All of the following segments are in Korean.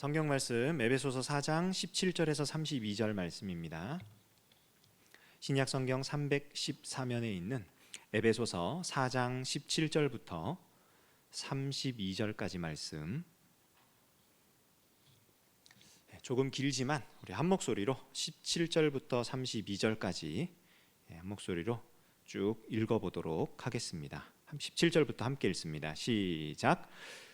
성경 말씀 에베소서 4장 17절에서 32절 말씀입니다. 신약 성경 314면에 있는 에베소서 4장 17절부터 32절까지 말씀, 조금 길지만 우리 한 목소리로 17절부터 32절까지 한 목소리로 쭉 읽어보도록 하겠습니다. 17절부터 함께 읽습니다. 시작.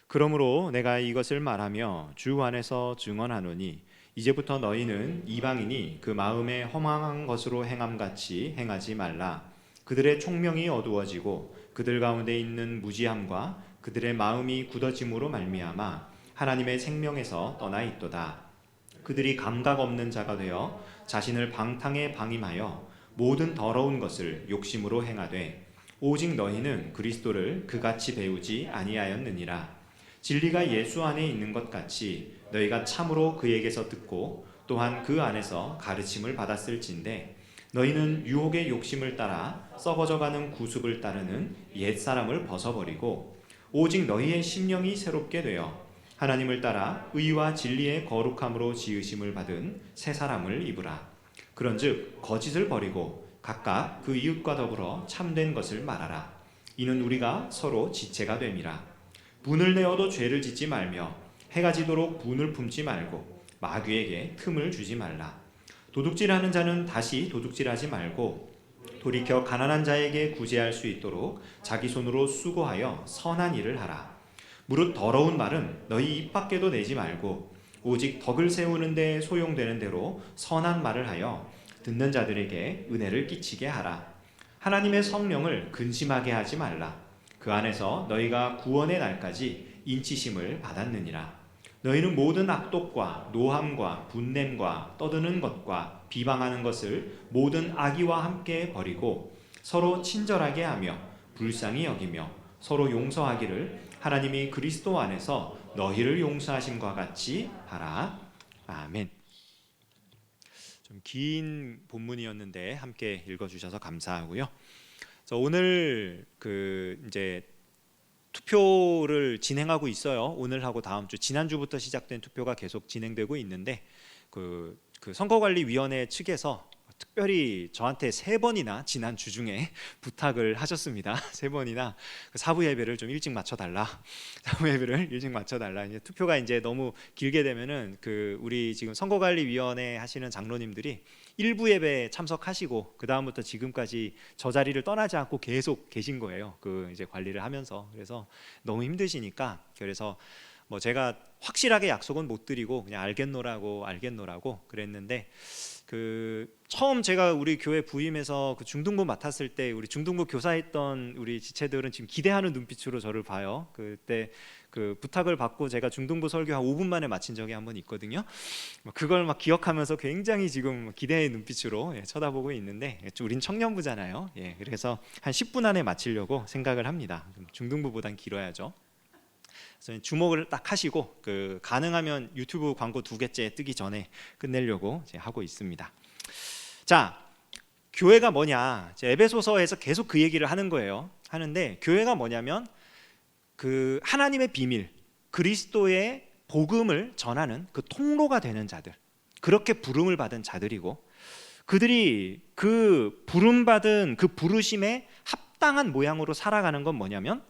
그러므로 내가 이것을 말하며 주 안에서 증언하노니 이제부터 너희는 이방인이 그 마음에 허망한 것으로 행함같이 행하지 말라. 그들의 총명이 어두워지고 그들 가운데 있는 무지함과 그들의 마음이 굳어짐으로 말미암아 하나님의 생명에서 떠나 있도다. 그들이 감각 없는 자가 되어 자신을 방탕에 방임하여 모든 더러운 것을 욕심으로 행하되 오직 너희는 그리스도를 그같이 배우지 아니하였느니라. 진리가 예수 안에 있는 것 같이 너희가 참으로 그에게서 듣고 또한 그 안에서 가르침을 받았을진데 너희는 유혹의 욕심을 따라 썩어져가는 구습을 따르는 옛사람을 벗어버리고 오직 너희의 심령이 새롭게 되어 하나님을 따라 의와 진리의 거룩함으로 지으심을 받은 새 사람을 입으라. 그런즉 거짓을 버리고 각각 그 이웃과 더불어 참된 것을 말하라. 이는 우리가 서로 지체가 됨이라. 분을 내어도 죄를 짓지 말며 해가 지도록 분을 품지 말고 마귀에게 틈을 주지 말라. 도둑질하는 자는 다시 도둑질하지 말고 돌이켜 가난한 자에게 구제할 수 있도록 자기 손으로 수고하여 선한 일을 하라. 무릇 더러운 말은 너희 입 밖에도 내지 말고 오직 덕을 세우는 데 소용되는 대로 선한 말을 하여 듣는 자들에게 은혜를 끼치게 하라. 하나님의 성령을 근심하게 하지 말라. 그 안에서 너희가 구원의 날까지 인치심을 받았느니라. 너희는 모든 악독과 노함과 분냄과 떠드는 것과 비방하는 것을 모든 악의와 함께 버리고 서로 친절하게 하며 불쌍히 여기며 서로 용서하기를 하나님이 그리스도 안에서 너희를 용서하심과 같이 하라. 아멘. 좀 긴 본문이었는데 함께 읽어주셔서 감사하고요. 오늘 이제 투표를 진행하고 있어요. 오늘하고 다음 주, 지난주부터 시작된 투표가 계속 진행되고 있는데 그 선거관리위원회 측에서 특별히 저한테 3번이나 지난 주 중에 부탁을 하셨습니다. 3번이나 사부 예배를 좀 일찍 맞춰달라. 사부 예배를 일찍 맞춰달라. 이제 투표가 이제 너무 길게 되면은 우리 지금 선거관리위원회 하시는 장로님들이 일부 예배 참석하시고 그 다음부터 지금까지 저 자리를 떠나지 않고 계속 계신 거예요. 이제 관리를 하면서. 그래서 너무 힘드시니까 그래서 뭐 제가 확실하게 약속은 못 드리고 그냥 알겠노라고 그랬는데 처음 제가 우리 교회 부임해서 중등부 맡았을 때 우리 중등부 교사했던 우리 지체들은 지금 기대하는 눈빛으로 저를 봐요. 그때 부탁을 받고 제가 중등부 설교 한 5분 만에 마친 적이 한 번 있거든요. 그걸 막 기억하면서 굉장히 지금 기대의 눈빛으로 쳐다보고 있는데 우린 청년부잖아요. 그래서 한 10분 안에 마치려고 생각을 합니다. 중등부보단 길어야죠. 그래서 주목을 딱 하시고 가능하면 유튜브 광고 2개째 뜨기 전에 끝내려고 하고 있습니다. 자, 교회가 뭐냐? 에베소서에서 계속 그 얘기를 하는 거예요. 하는데 교회가 뭐냐면 하나님의 비밀, 그리스도의 복음을 전하는 그 통로가 되는 자들, 그렇게 부름을 받은 자들이고 그들이 그 부름받은 그 부르심에 합당한 모양으로 살아가는 건 뭐냐면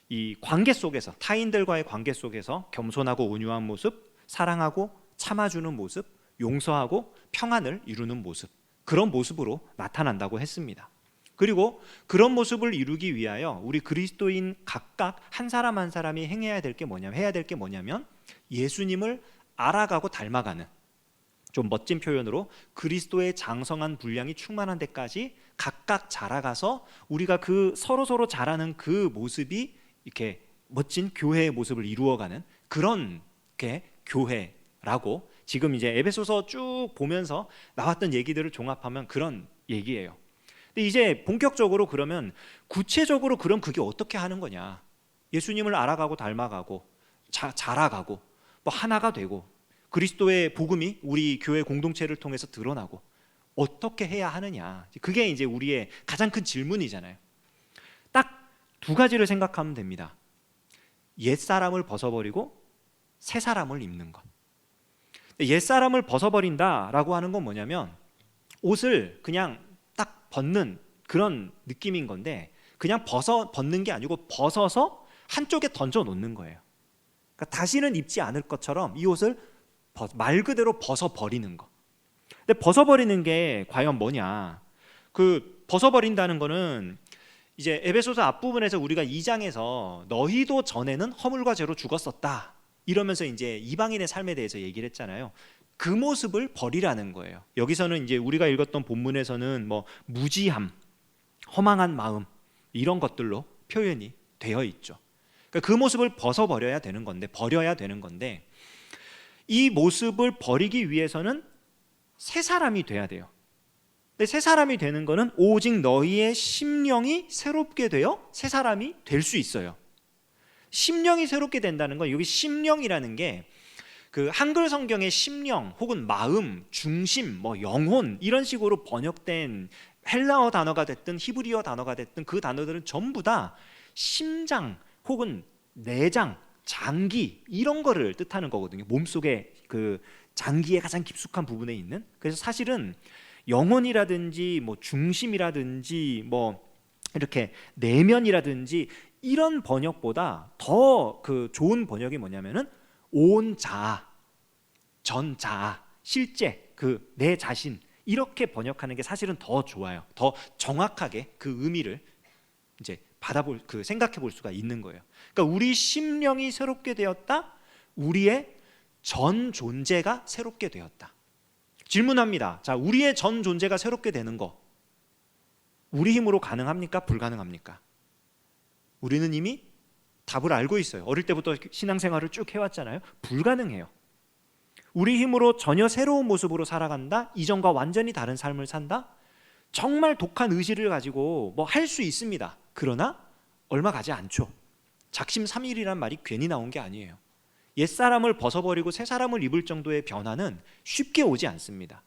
이 관계 속에서, 타인들과의 관계 속에서 겸손하고 온유한 모습, 사랑하고 참아주는 모습, 용서하고 평안을 이루는 모습, 그런 모습으로 나타난다고 했습니다. 그리고 그런 모습을 이루기 위하여 우리 그리스도인 각각 한 사람 한 사람이 해야 될 게 뭐냐면 예수님을 알아가고 닮아가는, 좀 멋진 표현으로 그리스도의 장성한 분량이 충만한 데까지 각각 자라가서 우리가 서로 자라는 그 모습이 이렇게 멋진 교회의 모습을 이루어가는 그런 게 교회라고 지금 이제 에베소서 쭉 보면서 나왔던 얘기들을 종합하면 그런 얘기예요. 근데 이제 본격적으로 그러면 구체적으로 그럼 그게 어떻게 하는 거냐? 예수님을 알아가고 닮아가고 자라가고 뭐 하나가 되고 그리스도의 복음이 우리 교회 공동체를 통해서 드러나고 어떻게 해야 하느냐? 그게 이제 우리의 가장 큰 질문이잖아요. 딱 2가지를 생각하면 됩니다. 옛사람을 벗어버리고 새 사람을 입는 것. 옛사람을 벗어버린다라고 하는 건 뭐냐면 옷을 그냥 딱 벗는 그런 느낌인 건데, 그냥 벗는 게 아니고 벗어서 한쪽에 던져 놓는 거예요. 그러니까 다시는 입지 않을 것처럼 이 옷을 말 그대로 벗어버리는 거. 근데 벗어버리는 게 과연 뭐냐? 그 벗어버린다는 거는 이제 에베소서 앞부분에서 우리가 2장에서 너희도 전에는 허물과 죄로 죽었었다 이러면서 이제 이방인의 삶에 대해서 얘기를 했잖아요. 그 모습을 버리라는 거예요. 여기서는 이제 우리가 읽었던 본문에서는 뭐 무지함, 허망한 마음 이런 것들로 표현이 되어 있죠. 그러니까 그 모습을 벗어버려야 되는 건데, 버려야 되는 건데, 이 모습을 버리기 위해서는 새 사람이 돼야 돼요. 근데 새 사람이 되는 거는 오직 너희의 심령이 새롭게 되어 새 사람이 될 수 있어요. 심령이 새롭게 된다는 건, 여기 심령이라는 게 그 한글 성경의 심령 혹은 마음, 중심, 뭐 영혼 이런 식으로 번역된 헬라어 단어가 됐든 히브리어 단어가 됐든 그 단어들은 전부 다 심장 혹은 내장, 장기 이런 거를 뜻하는 거거든요. 몸속에 그 장기의 가장 깊숙한 부분에 있는. 그래서 사실은 영혼이라든지 뭐 중심이라든지 뭐 이렇게 내면이라든지 이런 번역보다 더 그 좋은 번역이 뭐냐면은 온 자아, 전 자아, 실제 그 내 자신 이렇게 번역하는 게 사실은 더 좋아요. 더 정확하게 그 의미를 이제 생각해 볼 수가 있는 거예요. 그러니까 우리 심령이 새롭게 되었다. 우리의 전 존재가 새롭게 되었다. 질문합니다. 자, 우리의 전 존재가 새롭게 되는 거 우리 힘으로 가능합니까? 불가능합니까? 우리는 이미 답을 알고 있어요. 어릴 때부터 신앙생활을 쭉 해왔잖아요. 불가능해요. 우리 힘으로 전혀 새로운 모습으로 살아간다? 이전과 완전히 다른 삶을 산다? 정말 독한 의지를 가지고 뭐 할 수 있습니다. 그러나 얼마 가지 않죠. 작심삼일이란 말이 괜히 나온 게 아니에요. 옛사람을 벗어버리고 새 사람을 입을 정도의 변화는 쉽게 오지 않습니다.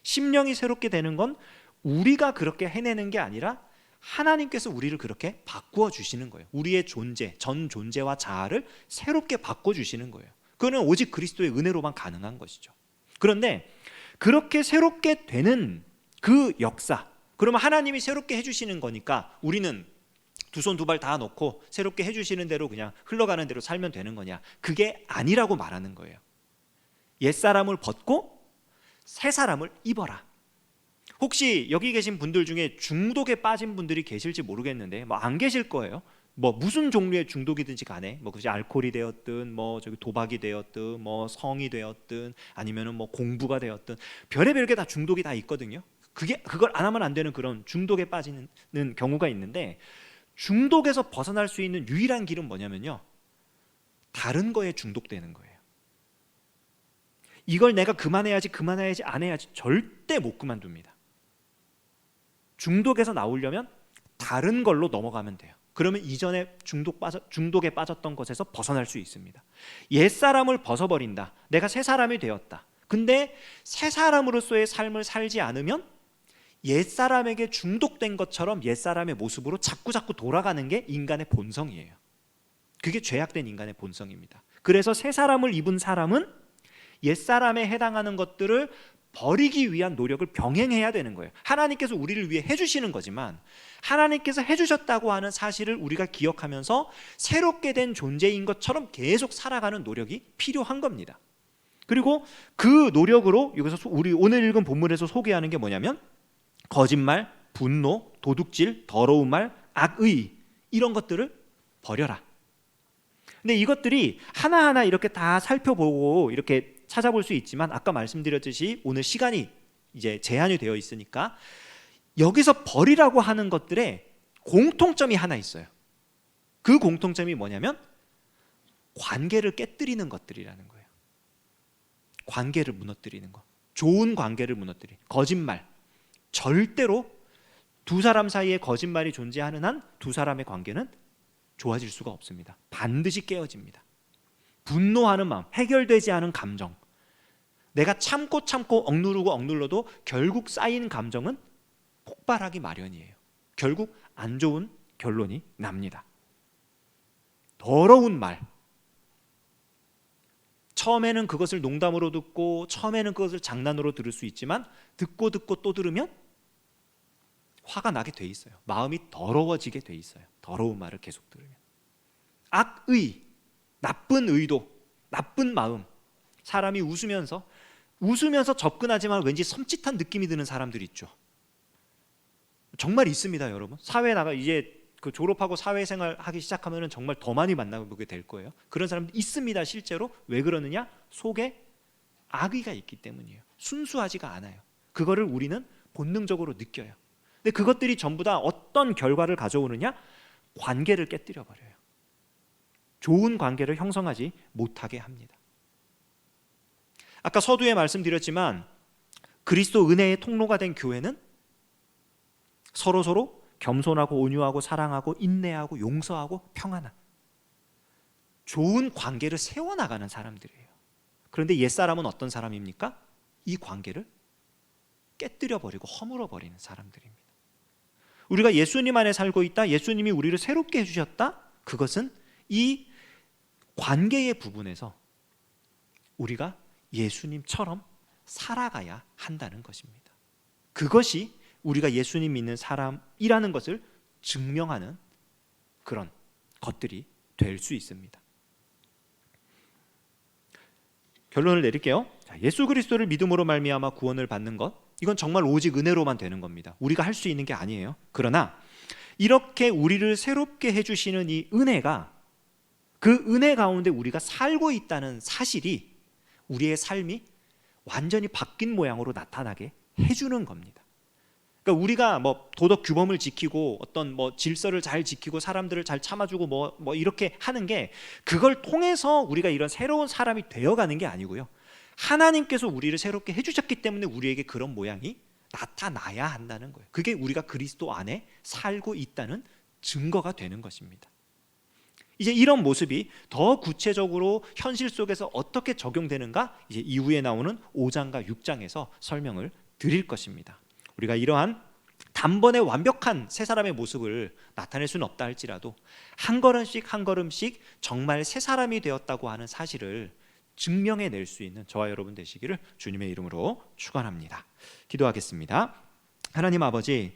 심령이 새롭게 되는 건 우리가 그렇게 해내는 게 아니라 하나님께서 우리를 그렇게 바꾸어 주시는 거예요. 우리의 존재, 전 존재와 자아를 새롭게 바꿔 주시는 거예요. 그거는 오직 그리스도의 은혜로만 가능한 것이죠. 그런데 그렇게 새롭게 되는 그 역사, 그러면 하나님이 새롭게 해주시는 거니까 우리는 두 손 두 발 다 놓고 새롭게 해주시는 대로 그냥 흘러가는 대로 살면 되는 거냐? 그게 아니라고 말하는 거예요. 옛사람을 벗고 새 사람을 입어라. 혹시 여기 계신 분들 중에 중독에 빠진 분들이 계실지 모르겠는데 뭐 안 계실 거예요. 뭐 무슨 종류의 중독이든지 간에 뭐 그게 알코올이 되었든 뭐 저기 도박이 되었든 뭐 성이 되었든 아니면은 뭐 공부가 되었든 별의별 게 다 중독이 다 있거든요. 그걸 안 하면 안 되는 그런 중독에 빠지는 경우가 있는데, 중독에서 벗어날 수 있는 유일한 길은 뭐냐면요, 다른 거에 중독되는 거예요. 이걸 내가 그만해야지 안 해야지 절대 못 그만둡니다. 중독에서 나오려면 다른 걸로 넘어가면 돼요. 그러면 이전에 중독에 빠졌던 것에서 벗어날 수 있습니다. 옛사람을 벗어버린다. 내가 새 사람이 되었다. 근데 새 사람으로서의 삶을 살지 않으면 옛사람에게 중독된 것처럼 옛사람의 모습으로 자꾸 돌아가는 게 인간의 본성이에요. 그게 죄악된 인간의 본성입니다. 그래서 새 사람을 입은 사람은 옛사람에 해당하는 것들을 버리기 위한 노력을 병행해야 되는 거예요. 하나님께서 우리를 위해 해주시는 거지만 하나님께서 해주셨다고 하는 사실을 우리가 기억하면서 새롭게 된 존재인 것처럼 계속 살아가는 노력이 필요한 겁니다. 그리고 그 노력으로 여기서 우리 오늘 읽은 본문에서 소개하는 게 뭐냐면 거짓말, 분노, 도둑질, 더러운 말, 악의 이런 것들을 버려라. 근데 이것들이 하나하나 이렇게 다 살펴보고 이렇게 찾아볼 수 있지만 아까 말씀드렸듯이 오늘 시간이 이제 제한이 되어 있으니까 여기서 버리라고 하는 것들의 공통점이 하나 있어요. 그 공통점이 뭐냐면 관계를 깨뜨리는 것들이라는 거예요. 관계를 무너뜨리는 것. 좋은 관계를 무너뜨리는 거짓말. 절대로 두 사람 사이에 거짓말이 존재하는 한 두 사람의 관계는 좋아질 수가 없습니다. 반드시 깨어집니다. 분노하는 마음, 해결되지 않은 감정, 내가 참고 억누르도 결국 쌓인 감정은 폭발하기 마련이에요. 결국 안 좋은 결론이 납니다. 더러운 말, 처음에는 그것을 농담으로 듣고 처음에는 그것을 장난으로 들을 수 있지만 듣고 또 들으면 화가 나게 돼 있어요. 마음이 더러워지게 돼 있어요. 더러운 말을 계속 들으면. 악의, 나쁜 의도, 나쁜 마음. 사람이 웃으면서 접근하지만 왠지 섬찟한 느낌이 드는 사람들 있죠. 정말 있습니다, 여러분. 사회 나가 이제 그 졸업하고 사회생활 하기 시작하면은 정말 더 많이 만나보게 될 거예요. 그런 사람들 있습니다, 실제로. 왜 그러느냐? 속에 악의가 있기 때문이에요. 순수하지가 않아요. 그거를 우리는 본능적으로 느껴요. 근데 그것들이 전부 다 어떤 결과를 가져오느냐? 관계를 깨뜨려 버려요. 좋은 관계를 형성하지 못하게 합니다. 아까 서두에 말씀드렸지만 그리스도 은혜의 통로가 된 교회는 서로 겸손하고 온유하고 사랑하고 인내하고 용서하고 평안한 좋은 관계를 세워나가는 사람들이에요. 그런데 옛사람은 어떤 사람입니까? 이 관계를 깨뜨려버리고 허물어버리는 사람들입니다. 우리가 예수님 안에 살고 있다, 예수님이 우리를 새롭게 해주셨다, 그것은 이 관계의 부분에서 우리가 예수님처럼 살아가야 한다는 것입니다. 그것이 우리가 예수님 믿는 사람이라는 것을 증명하는 그런 것들이 될 수 있습니다. 결론을 내릴게요. 예수 그리스도를 믿음으로 말미암아 구원을 받는 것, 이건 정말 오직 은혜로만 되는 겁니다. 우리가 할 수 있는 게 아니에요. 그러나 이렇게 우리를 새롭게 해주시는 이 은혜가, 그 은혜 가운데 우리가 살고 있다는 사실이 우리의 삶이 완전히 바뀐 모양으로 나타나게 해주는 겁니다. 그러니까 우리가 뭐 도덕 규범을 지키고 어떤 뭐 질서를 잘 지키고 사람들을 잘 참아주고 뭐 이렇게 하는 게, 그걸 통해서 우리가 이런 새로운 사람이 되어가는 게 아니고요. 하나님께서 우리를 새롭게 해주셨기 때문에 우리에게 그런 모양이 나타나야 한다는 거예요. 그게 우리가 그리스도 안에 살고 있다는 증거가 되는 것입니다. 이제 이런 모습이 더 구체적으로 현실 속에서 어떻게 적용되는가, 이제 이후에 나오는 5장과 6장에서 설명을 드릴 것입니다. 우리가 이러한 단번에 완벽한 새 사람의 모습을 나타낼 수는 없다 할지라도 한 걸음씩 정말 새 사람이 되었다고 하는 사실을 증명해낼 수 있는 저와 여러분 되시기를 주님의 이름으로 축원합니다. 기도하겠습니다. 하나님 아버지,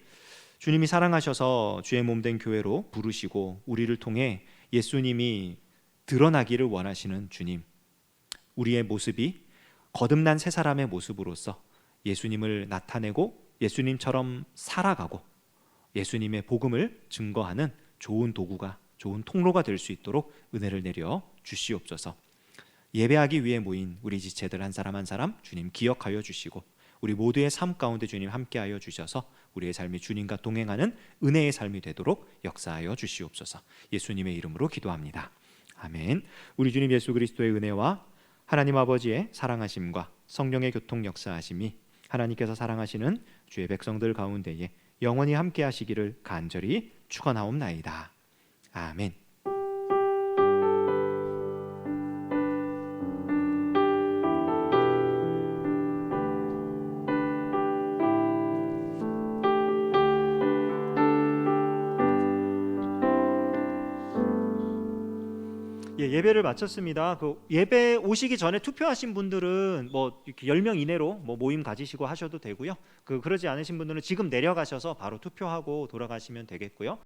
주님이 사랑하셔서 주의 몸된 교회로 부르시고 우리를 통해 예수님이 드러나기를 원하시는 주님, 우리의 모습이 거듭난 새 사람의 모습으로서 예수님을 나타내고 예수님처럼 살아가고 예수님의 복음을 증거하는 좋은 도구가, 좋은 통로가 될 수 있도록 은혜를 내려 주시옵소서. 예배하기 위해 모인 우리 지체들 한 사람 한 사람 주님 기억하여 주시고 우리 모두의 삶 가운데 주님 함께하여 주셔서 우리의 삶이 주님과 동행하는 은혜의 삶이 되도록 역사하여 주시옵소서. 예수님의 이름으로 기도합니다. 아멘. 우리 주님 예수 그리스도의 은혜와 하나님 아버지의 사랑하심과 성령의 교통 역사하심이 하나님께서 사랑하시는 주의 백성들 가운데에 영원히 함께 하시기를 간절히 축원하옵나이다. 아멘. 예배를 마쳤습니다. 그 예배 오시기 전에 투표하신 분들은 뭐 이렇게 10명 이내로 뭐 모임 가지시고 하셔도 되고요. 그러지 않으신 분들은 지금 내려가셔서 바로 투표하고 돌아가시면 되겠고요.